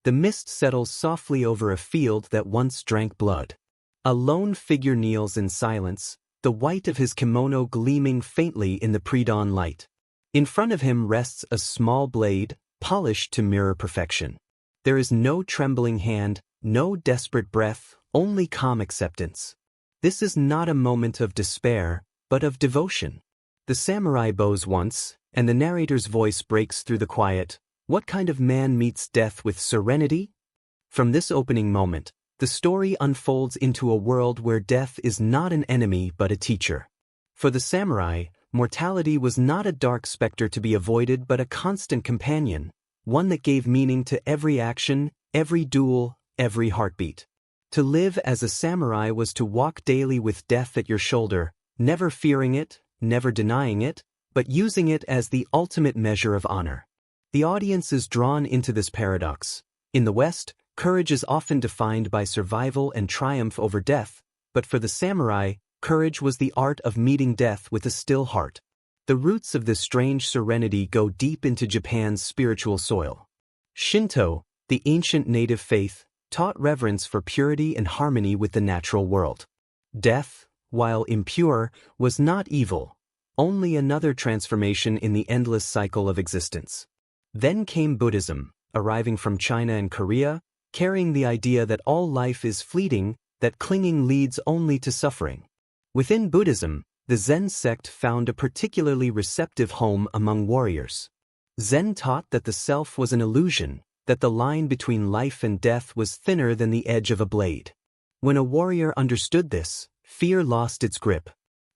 the mist settles softly over a field that once drank blood. A lone figure kneels in silence, the white of his kimono gleaming faintly in the pre-dawn light. In front of him rests a small blade, polished to mirror perfection. There is no trembling hand, no desperate breath, only calm acceptance. This is not a moment of despair, but of devotion. The samurai bows once, and the narrator's voice breaks through the quiet. What kind of man meets death with serenity? From this opening moment, the story unfolds into a world where death is not an enemy but a teacher. For the samurai, mortality was not a dark specter to be avoided but a constant companion, one that gave meaning to every action, every duel, every heartbeat. To live as a samurai was to walk daily with death at your shoulder, never fearing it, never denying it, but using it as the ultimate measure of honor. The audience is drawn into this paradox. In the West, courage is often defined by survival and triumph over death, but for the samurai, courage was the art of meeting death with a still heart. The roots of this strange serenity go deep into Japan's spiritual soil. Shinto, the ancient native faith, taught reverence for purity and harmony with the natural world. Death, while impure, was not evil, only another transformation in the endless cycle of existence. Then came Buddhism, arriving from China and Korea, carrying the idea that all life is fleeting, that clinging leads only to suffering. Within Buddhism, the Zen sect found a particularly receptive home among warriors. Zen taught that the self was an illusion, that the line between life and death was thinner than the edge of a blade. When a warrior understood this, fear lost its grip.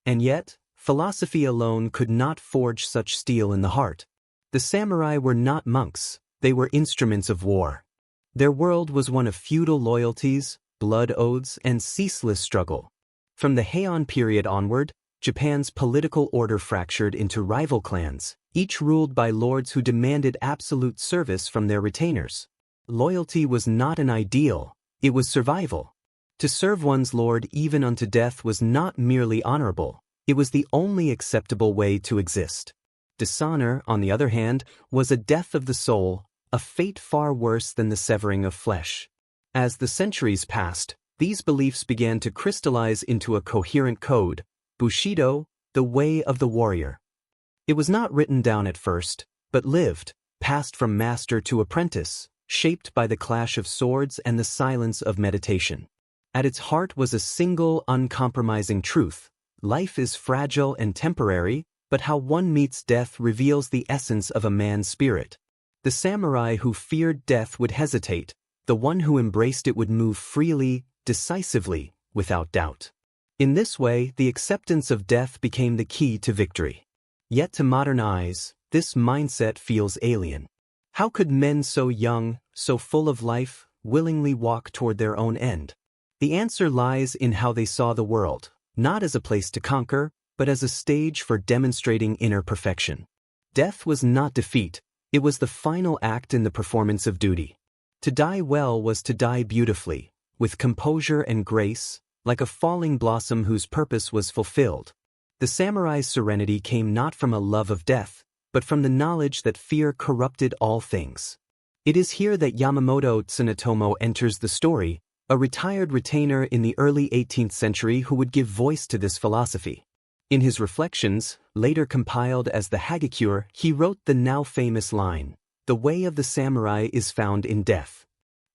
And yet, philosophy alone could not forge such steel in the heart. The samurai were not monks, they were instruments of war. Their world was one of feudal loyalties, blood oaths, and ceaseless struggle. From the Heian period onward, Japan's political order fractured into rival clans, each ruled by lords who demanded absolute service from their retainers. Loyalty was not an ideal, it was survival. To serve one's lord even unto death was not merely honorable, it was the only acceptable way to exist. Dishonor, on the other hand, was a death of the soul, a fate far worse than the severing of flesh. As the centuries passed, these beliefs began to crystallize into a coherent code, Bushido, the way of the warrior. It was not written down at first, but lived, passed from master to apprentice, shaped by the clash of swords and the silence of meditation. At its heart was a single, uncompromising truth: life is fragile and temporary, but how one meets death reveals the essence of a man's spirit. The samurai who feared death would hesitate, the one who embraced it would move freely, decisively, without doubt. In this way, the acceptance of death became the key to victory. Yet to modern eyes, this mindset feels alien. How could men so young, so full of life, willingly walk toward their own end? The answer lies in how they saw the world, not as a place to conquer, but as a stage for demonstrating inner perfection. Death was not defeat, it was the final act in the performance of duty. To die well was to die beautifully, with composure and grace, like a falling blossom whose purpose was fulfilled. The samurai's serenity came not from a love of death, but from the knowledge that fear corrupted all things. It is here that Yamamoto Tsunetomo enters the story, a retired retainer in the early 18th century who would give voice to this philosophy. In his reflections, later compiled as the Hagakure, he wrote the now famous line, "The way of the samurai is found in death."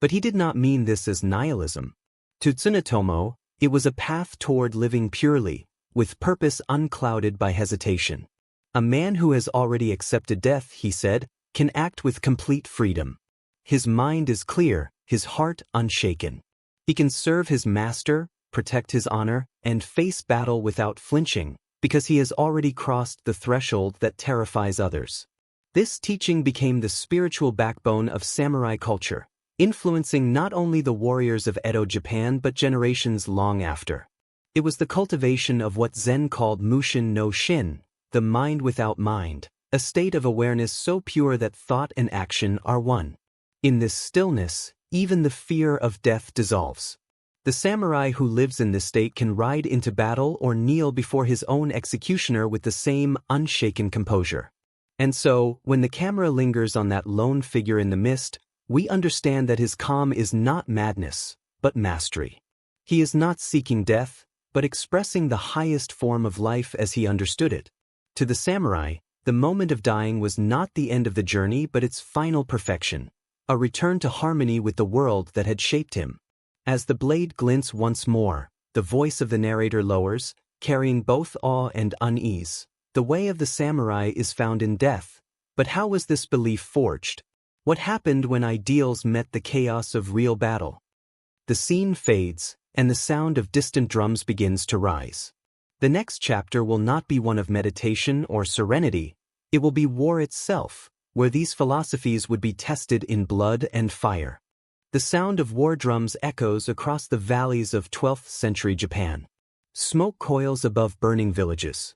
But he did not mean this as nihilism. To Tsunetomo, it was a path toward living purely, with purpose unclouded by hesitation. A man who has already accepted death, he said, can act with complete freedom. His mind is clear, his heart unshaken. He can serve his master, protect his honor, and face battle without flinching, because he has already crossed the threshold that terrifies others. This teaching became the spiritual backbone of samurai culture, influencing not only the warriors of Edo Japan but generations long after. It was the cultivation of what Zen called mushin no shin, the mind without mind, a state of awareness so pure that thought and action are one. In this stillness, even the fear of death dissolves. The samurai who lives in this state can ride into battle or kneel before his own executioner with the same unshaken composure. And so, when the camera lingers on that lone figure in the mist, we understand that his calm is not madness, but mastery. He is not seeking death, but expressing the highest form of life as he understood it. To the samurai, the moment of dying was not the end of the journey but its final perfection, a return to harmony with the world that had shaped him. As the blade glints once more, the voice of the narrator lowers, carrying both awe and unease. The way of the samurai is found in death, but how was this belief forged? What happened when ideals met the chaos of real battle? The scene fades, and the sound of distant drums begins to rise. The next chapter will not be one of meditation or serenity, it will be war itself, where these philosophies would be tested in blood and fire. The sound of war drums echoes across the valleys of 12th century Japan. Smoke coils above burning villages.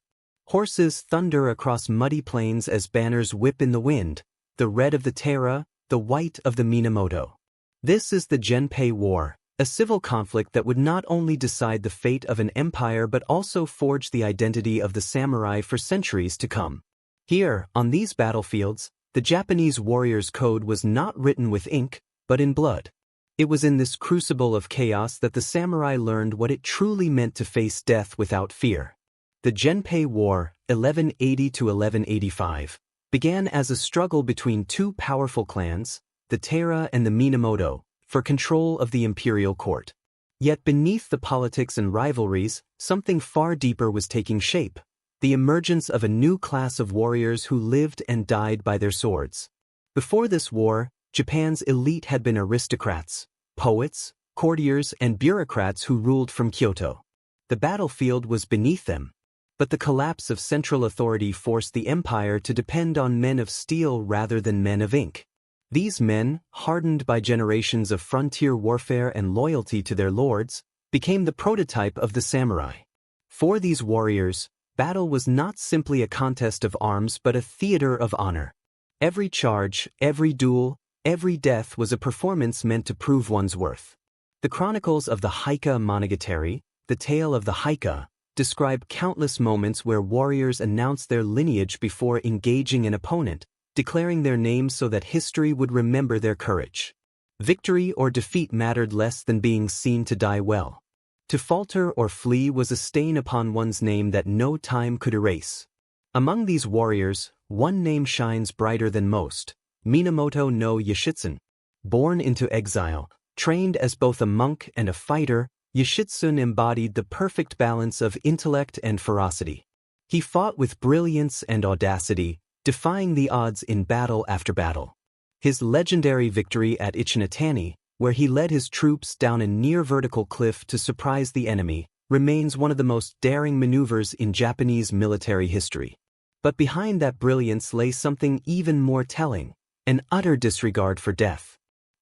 Horses thunder across muddy plains as banners whip in the wind, the red of the Taira, the white of the Minamoto. This is the Genpei War, a civil conflict that would not only decide the fate of an empire but also forge the identity of the samurai for centuries to come. Here, on these battlefields, the Japanese warrior's code was not written with ink, but in blood. It was in this crucible of chaos that the samurai learned what it truly meant to face death without fear. The Genpei War, 1180 to 1185, began as a struggle between two powerful clans, the Taira and the Minamoto, for control of the imperial court. Yet beneath the politics and rivalries, something far deeper was taking shape, the emergence of a new class of warriors who lived and died by their swords. Before this war, Japan's elite had been aristocrats, poets, courtiers, and bureaucrats who ruled from Kyoto. The battlefield was beneath them. But the collapse of central authority forced the empire to depend on men of steel rather than men of ink. These men, hardened by generations of frontier warfare and loyalty to their lords, became the prototype of the samurai. For these warriors, battle was not simply a contest of arms but a theater of honor. Every charge, every duel, every death was a performance meant to prove one's worth. The chronicles of the Heike Monogatari, the tale of the Heike, describe countless moments where warriors announced their lineage before engaging an opponent, declaring their names so that history would remember their courage. Victory or defeat mattered less than being seen to die well. To falter or flee was a stain upon one's name that no time could erase. Among these warriors, one name shines brighter than most: Minamoto no Yoshitsune. Born into exile, trained as both a monk and a fighter, Yoshitsune embodied the perfect balance of intellect and ferocity. He fought with brilliance and audacity, defying the odds in battle after battle. His legendary victory at Ichinatani, where he led his troops down a near-vertical cliff to surprise the enemy, remains one of the most daring maneuvers in Japanese military history. But behind that brilliance lay something even more telling: an utter disregard for death.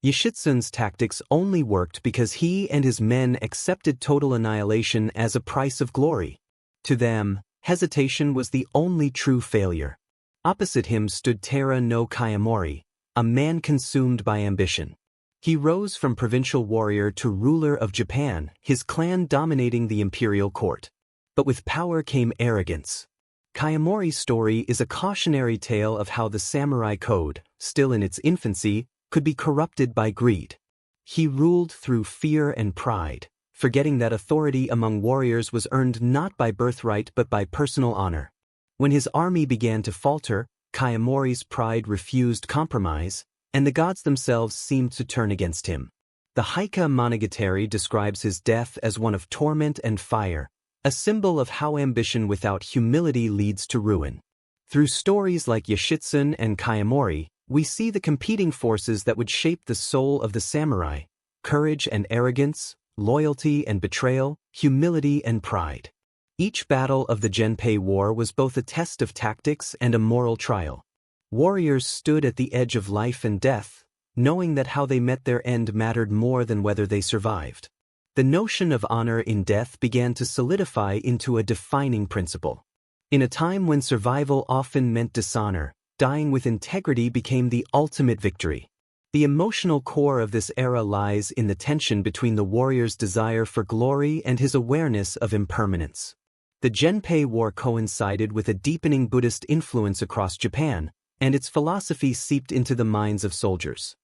Yoshitsune's tactics only worked because he and his men accepted total annihilation as a price of glory. To them, hesitation was the only true failure. Opposite him stood Taira no Kayamori, a man consumed by ambition. He rose from provincial warrior to ruler of Japan, his clan dominating the imperial court. But with power came arrogance. Kayamori's story is a cautionary tale of how the samurai code, still in its infancy, could be corrupted by greed. He ruled through fear and pride, forgetting that authority among warriors was earned not by birthright but by personal honor. When his army began to falter, Kayamori's pride refused compromise, and the gods themselves seemed to turn against him. The Heike Monogatari describes his death as one of torment and fire, a symbol of how ambition without humility leads to ruin. Through stories like Yoshitsune and Kayamori, we see the competing forces that would shape the soul of the samurai: courage and arrogance, loyalty and betrayal, humility and pride. Each battle of the Genpei War was both a test of tactics and a moral trial. Warriors stood at the edge of life and death, knowing that how they met their end mattered more than whether they survived. The notion of honor in death began to solidify into a defining principle. In a time when survival often meant dishonor, dying with integrity became the ultimate victory. The emotional core of this era lies in the tension between the warrior's desire for glory and his awareness of impermanence. The Genpei War coincided with a deepening Buddhist influence across Japan, and its philosophy seeped into the minds of soldiers.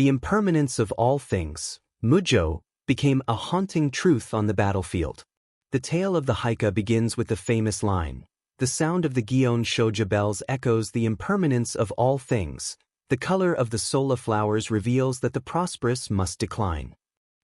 The impermanence of all things, Mujo, became a haunting truth on the battlefield. The tale of the Haika begins with the famous line, "The sound of the Gion Shoja bells echoes the impermanence of all things. The color of the Sola flowers reveals that the prosperous must decline."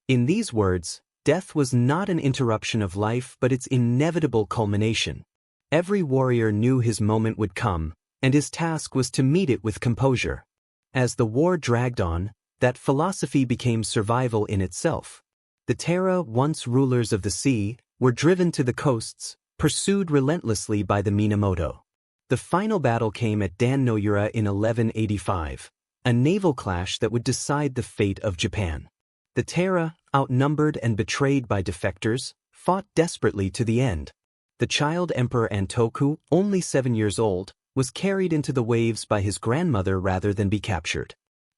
In these words, death was not an interruption of life but its inevitable culmination. Every warrior knew his moment would come, and his task was to meet it with composure. As the war dragged on, that philosophy became survival in itself. The Terra, once rulers of the sea, were driven to the coasts, pursued relentlessly by the Minamoto. The final battle came at Dan no Yura in 1185, a naval clash that would decide the fate of Japan. The Terra, outnumbered and betrayed by defectors, fought desperately to the end. The child Emperor Antoku, only 7 years old, was carried into the waves by his grandmother rather than be captured.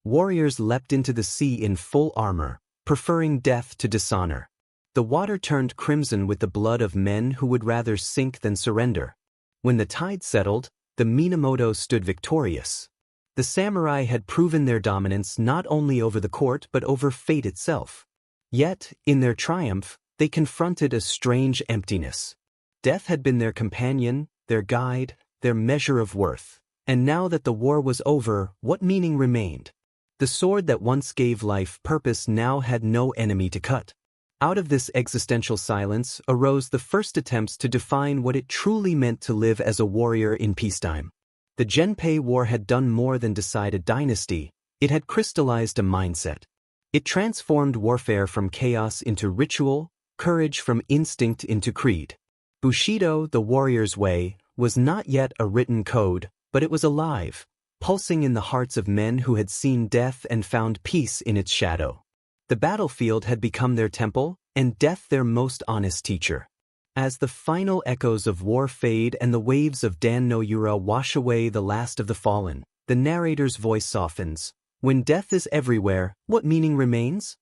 Warriors leapt into the sea in full armor, preferring death to dishonor. The water turned crimson with the blood of men who would rather sink than surrender. When the tide settled, the Minamoto stood victorious. The samurai had proven their dominance not only over the court but over fate itself. Yet, in their triumph, they confronted a strange emptiness. Death had been their companion, their guide, their measure of worth. And now that the war was over, what meaning remained? The sword that once gave life purpose now had no enemy to cut. Out of this existential silence arose the first attempts to define what it truly meant to live as a warrior in peacetime. The Genpei War had done more than decide a dynasty, it had crystallized a mindset. It transformed warfare from chaos into ritual, courage from instinct into creed. Bushido, the warrior's way, was not yet a written code, but it was alive, pulsing in the hearts of men who had seen death and found peace in its shadow. The battlefield had become their temple, and death their most honest teacher. As the final echoes of war fade and the waves of Dan no Yura wash away the last of the fallen, the narrator's voice softens. When death is everywhere, what meaning remains?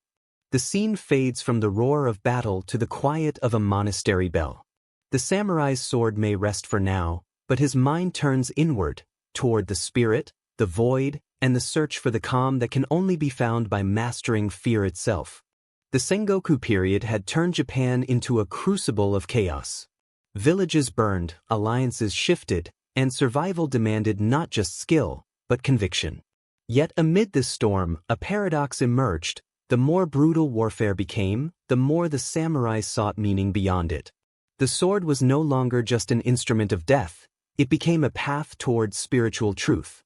The scene fades from the roar of battle to the quiet of a monastery bell. The samurai's sword may rest for now, but his mind turns inward, toward the spirit, the void, and the search for the calm that can only be found by mastering fear itself. The Sengoku period had turned Japan into a crucible of chaos. Villages burned, alliances shifted, and survival demanded not just skill, but conviction. Yet amid this storm, a paradox emerged. The more brutal warfare became, the more the samurai sought meaning beyond it. The sword was no longer just an instrument of death, it became a path toward spiritual truth.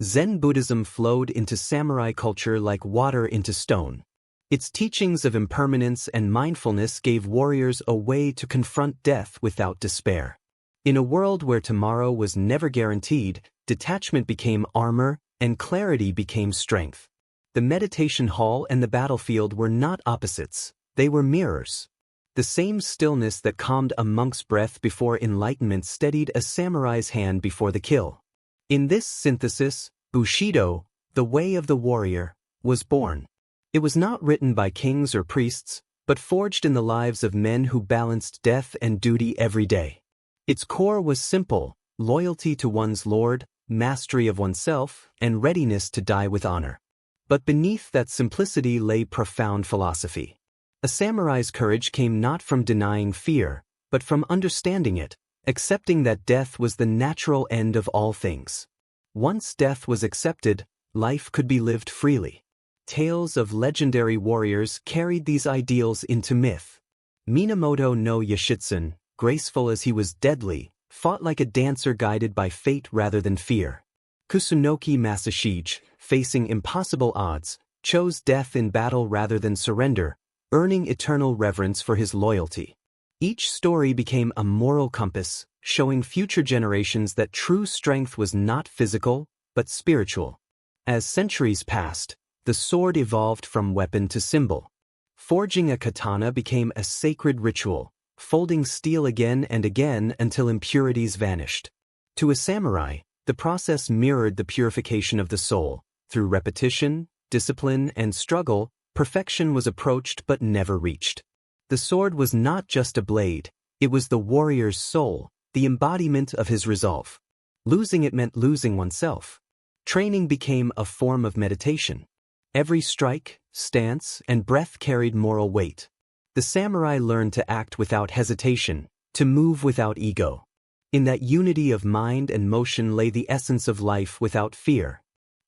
Zen Buddhism flowed into samurai culture like water into stone. Its teachings of impermanence and mindfulness gave warriors a way to confront death without despair. In a world where tomorrow was never guaranteed, detachment became armor, and clarity became strength. The meditation hall and the battlefield were not opposites, they were mirrors. The same stillness that calmed a monk's breath before enlightenment steadied a samurai's hand before the kill. In this synthesis, Bushido, the way of the warrior, was born. It was not written by kings or priests, but forged in the lives of men who balanced death and duty every day. Its core was simple: loyalty to one's lord, mastery of oneself, and readiness to die with honor. But beneath that simplicity lay profound philosophy. A samurai's courage came not from denying fear, but from understanding it, accepting that death was the natural end of all things. Once death was accepted, life could be lived freely. Tales of legendary warriors carried these ideals into myth. Minamoto no Yoshitsune, graceful as he was deadly, fought like a dancer guided by fate rather than fear. Kusunoki Masashige, facing impossible odds, chose death in battle rather than surrender, earning eternal reverence for his loyalty. Each story became a moral compass, showing future generations that true strength was not physical, but spiritual. As centuries passed, the sword evolved from weapon to symbol. Forging a katana became a sacred ritual, folding steel again and again until impurities vanished. To a samurai, the process mirrored the purification of the soul. Through repetition, discipline, and struggle, perfection was approached but never reached. The sword was not just a blade, it was the warrior's soul, the embodiment of his resolve. Losing it meant losing oneself. Training became a form of meditation. Every strike, stance, and breath carried moral weight. The samurai learned to act without hesitation, to move without ego. In that unity of mind and motion lay the essence of life without fear.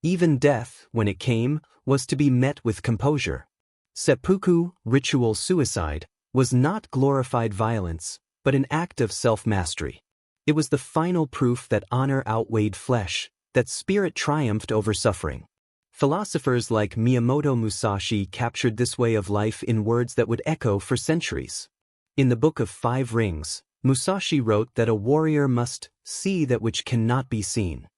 Even death, when it came, was to be met with composure. Seppuku, ritual suicide, was not glorified violence, but an act of self-mastery. It was the final proof that honor outweighed flesh, that spirit triumphed over suffering. Philosophers like Miyamoto Musashi captured this way of life in words that would echo for centuries. In the Book of 5 Rings, Musashi wrote that a warrior must see that which cannot be seen.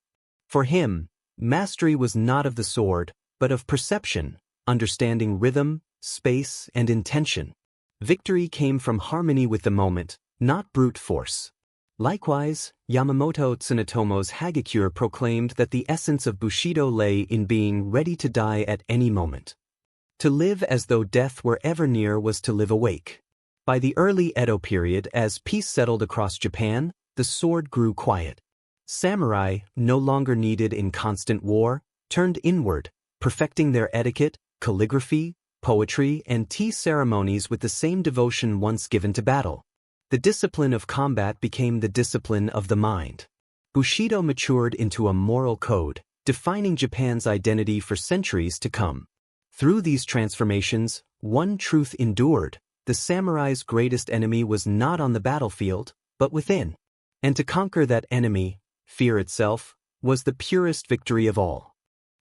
For him, mastery was not of the sword, but of perception, understanding rhythm, space, and intention. Victory came from harmony with the moment, not brute force. Likewise, Yamamoto Tsunetomo's Hagakure proclaimed that the essence of Bushido lay in being ready to die at any moment. To live as though death were ever near was to live awake. By the early Edo period, as peace settled across Japan, the sword grew quiet. Samurai, no longer needed in constant war, turned inward, perfecting their etiquette, calligraphy, poetry, and tea ceremonies with the same devotion once given to battle. The discipline of combat became the discipline of the mind. Bushido matured into a moral code, defining Japan's identity for centuries to come. Through these transformations, one truth endured: the samurai's greatest enemy was not on the battlefield, but within. And to conquer that enemy, fear itself, was the purest victory of all.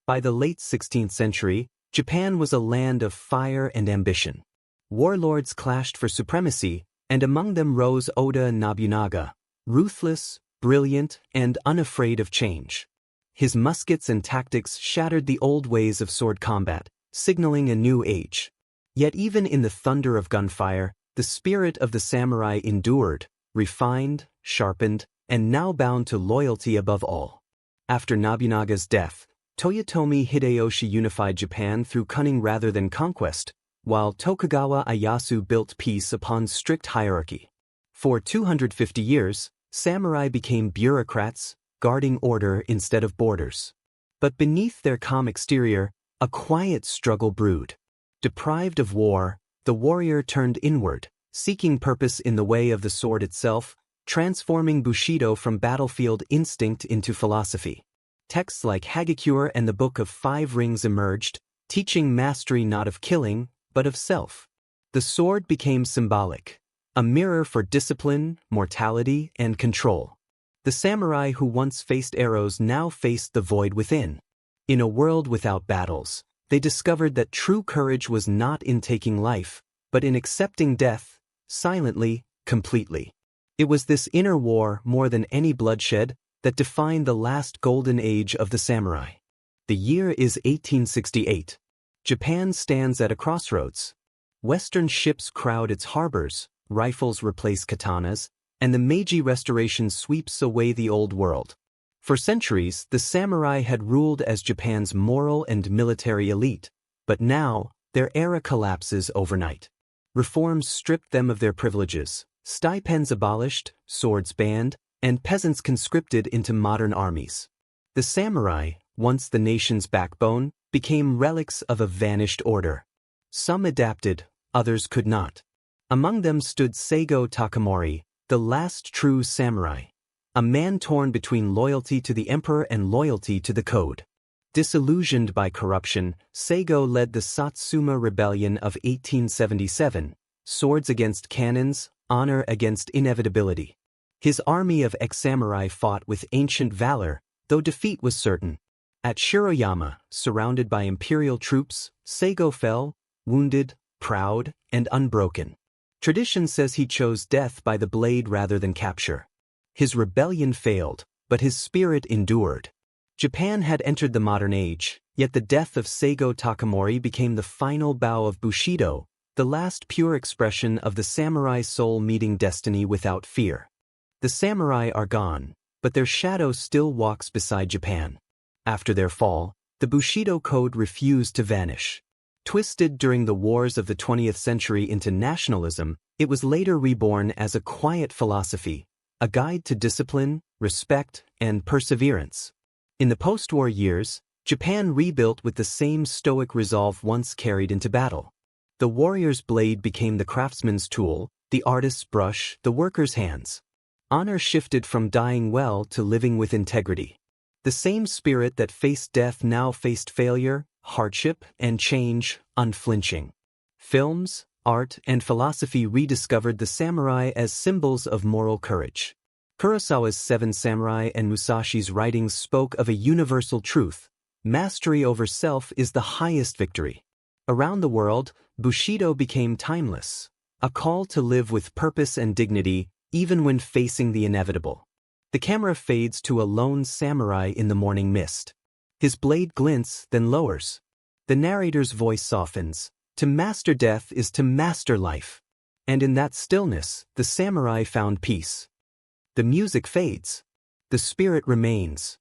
By the late 16th century, Japan was a land of fire and ambition. Warlords clashed for supremacy, and among them rose Oda Nobunaga, ruthless, brilliant, and unafraid of change. His muskets and tactics shattered the old ways of sword combat, signaling a new age. Yet even in the thunder of gunfire, the spirit of the samurai endured, refined, sharpened, and now bound to loyalty above all. After Nobunaga's death, Toyotomi Hideyoshi unified Japan through cunning rather than conquest, while Tokugawa Ieyasu built peace upon strict hierarchy. For 250 years, samurai became bureaucrats, guarding order instead of borders. But beneath their calm exterior, a quiet struggle brewed. Deprived of war, the warrior turned inward, seeking purpose in the way of the sword itself, transforming Bushido from battlefield instinct into philosophy. Texts like Hagakure and the Book of 5 Rings emerged, teaching mastery not of killing, but of self. The sword became symbolic, a mirror for discipline, mortality, and control. The samurai who once faced arrows now faced the void within. In a world without battles, they discovered that true courage was not in taking life, but in accepting death, silently, completely. It was this inner war, more than any bloodshed, that defined the last golden age of the samurai. The year is 1868. Japan stands at a crossroads. Western ships crowd its harbors, rifles replace katanas, and the Meiji Restoration sweeps away the old world. For centuries, the samurai had ruled as Japan's moral and military elite, but now, their era collapses overnight. Reforms stripped them of their privileges, stipends abolished, swords banned, and peasants conscripted into modern armies. The samurai, once the nation's backbone, became relics of a vanished order. Some adapted, others could not. Among them stood Seigo Takamori, the last true samurai, a man torn between loyalty to the emperor and loyalty to the code. Disillusioned by corruption, Seigo led the Satsuma Rebellion of 1877, swords against cannons, honor against inevitability. His army of ex-samurai fought with ancient valor, though defeat was certain. At Shiroyama, surrounded by imperial troops, Seigo fell, wounded, proud, and unbroken. Tradition says he chose death by the blade rather than capture. His rebellion failed, but his spirit endured. Japan had entered the modern age, yet the death of Seigo Takamori became the final bow of Bushido, the last pure expression of the samurai soul meeting destiny without fear. The samurai are gone, but their shadow still walks beside Japan. After their fall, the Bushido code refused to vanish. Twisted during the wars of the 20th century into nationalism, it was later reborn as a quiet philosophy, a guide to discipline, respect, and perseverance. In the post-war years, Japan rebuilt with the same stoic resolve once carried into battle. The warrior's blade became the craftsman's tool, the artist's brush, the worker's hands. Honor shifted from dying well to living with integrity. The same spirit that faced death now faced failure, hardship, and change, unflinching. Films, art, and philosophy rediscovered the samurai as symbols of moral courage. Kurosawa's Seven Samurai and Musashi's writings spoke of a universal truth: mastery over self is the highest victory. Around the world, Bushido became timeless, a call to live with purpose and dignity, even when facing the inevitable. The camera fades to a lone samurai in the morning mist. His blade glints, then lowers. The narrator's voice softens. To master death is to master life. And in that stillness, the samurai found peace. The music fades. The spirit remains.